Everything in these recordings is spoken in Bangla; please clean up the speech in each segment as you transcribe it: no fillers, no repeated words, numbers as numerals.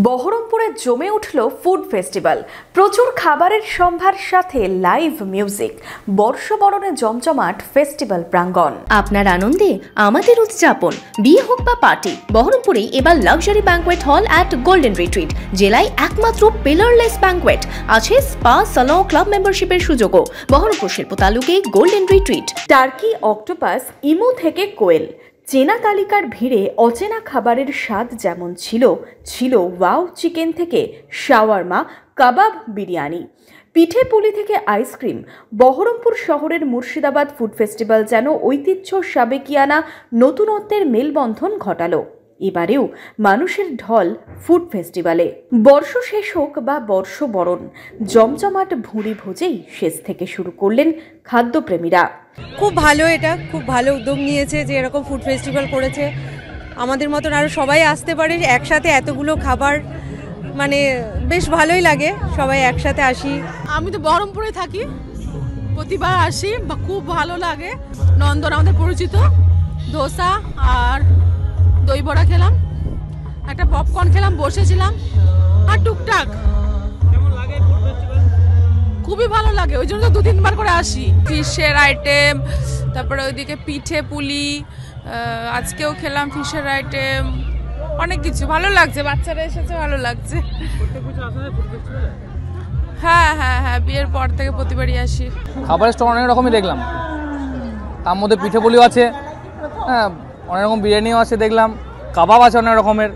বহরমপুরে জমে উঠল ফুড ফেস্টিভ্যাল। প্রচুর খাবারের সম্ভার সাথে লাইভ মিউজিক, বর্ষবরণে জমজমাট ফেস্টিভ্যাল প্রাঙ্গণ। আপনার আনন্দে আমাদের উদযাপন। বিয়ে হোক বা পার্টি, বহরমপুরে এবার luxury banquet hall at golden retreat. জেলায় একমাত্র পিলারলেস ব্যাঙ্কোয়েট, আছে স্পা, সালন, ক্লাব মেম্বারশিপের সুযোগও। বহরমপুর শিল্প তালুকে গোল্ডেন রিট্রিট। টার্কি, অক্টোপাস, ইমু থেকে কোয়েল, চেনা তালিকার ভিড়ে অচেনা খাবারের স্বাদ যেমন ছিল ওয়াও চিকেন থেকে শাওয়ারমা, কাবাব, বিরিয়ানি, পিঠে পুলি থেকে আইসক্রিম। বহরমপুর শহরের মুর্শিদাবাদ ফুড ফেস্টিভ্যাল যেন ঐতিহ্য সাবেকিয়ানা নতুনত্বের মেলবন্ধন ঘটালো। এবারেও মানুষের ঢল ফুড ফেস্টিভ্যালে। বর্ষ শেষ হোক বা বর্ষবরণ, জমজমাট ভুঁড়ি ভোজেই শেষ থেকে শুরু করলেন খাদ্যপ্রেমীরা। খুব ভালো, এটা খুব ভালো উদ্যোগ নিয়েছে যে এরকম ফুড ফেস্টিভ্যাল করেছে। আমাদের মতন আরও সবাই আসতে পারে একসাথে, এতগুলো খাবার, মানে বেশ ভালোই লাগে সবাই একসাথে আসি। আমি তো বহরমপুরে থাকি, প্রতিবার আসি, খুব ভালো লাগে। নন্দন আমাদের পরিচিত, ধোসা আর দই বড়া খেলাম, একটা পপকর্ন খেলাম, বসেছিলাম আর টুকটাক। খুবই ভালো লাগে, ওই জন্য তো 2-3 বার করে আসি। ফিশের আইটেম, তারপরে ওইদিকে পিঠে পুলি, আজকেও খেলাম ফিশের আইটেম, অনেক কিছু ভালো লাগছে। বাচ্চারা এসেছে, ভালো লাগছে। হ্যাঁ হ্যাঁ হ্যাঁ, বিয়ের পর থেকে প্রতিবারই আসি। খাবারের স্টল অনেক রকমই দেখলাম, তার মধ্যে পিঠে পুলিও আছে, হ্যাঁ অনেক রকম বিরিয়ানিও আছে দেখলাম, কাবাব আছে অনেক রকমের।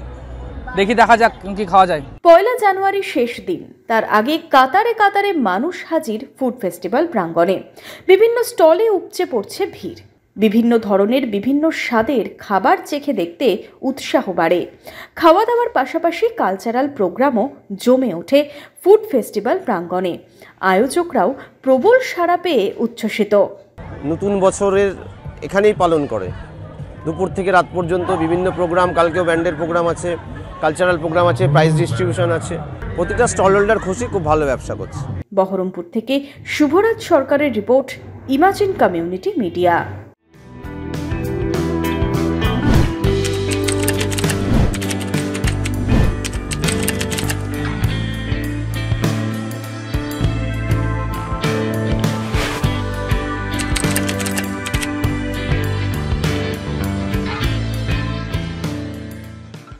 দেখা যাক কি খাওয়া যায়। 1 জানুয়ারি শেষ দিন, তার আগে কাতারে কাতারে মানুষ হাজির ফুড ফেস্টিভ্যাল প্রাঙ্গণে। বিভিন্ন স্টলে উপচে পড়ছে ভিড়। বিভিন্ন ধরনের বিভিন্ন স্বাদের খাবার চেখে দেখতে উৎসাহ বাড়ে। খাওয়া দাওয়ার পাশাপাশি কালচারাল প্রোগ্রামও জমে ওঠে ফুড ফেস্টিভ্যাল প্রাঙ্গণে। আয়োজকরাও প্রবল সাড়া পেয়ে উচ্ছ্বসিত। নতুন বছরের এখানেই পালন করে, দুপুর থেকে রাত পর্যন্ত বিভিন্ন প্রোগ্রাম, কালকেও ব্যান্ডের প্রোগ্রাম আছে, কালচারাল প্রোগ্রাম আছে, প্রাইজ ডিস্ট্রিবিউশন আছে। প্রতিটা স্টল হোল্ডার খুশি, খুব ভালো ব্যবসা করছে। বহরমপুর থেকে শুভরাজ সরকারের রিপোর্ট, ইমাজিন কমিউনিটি মিডিয়া।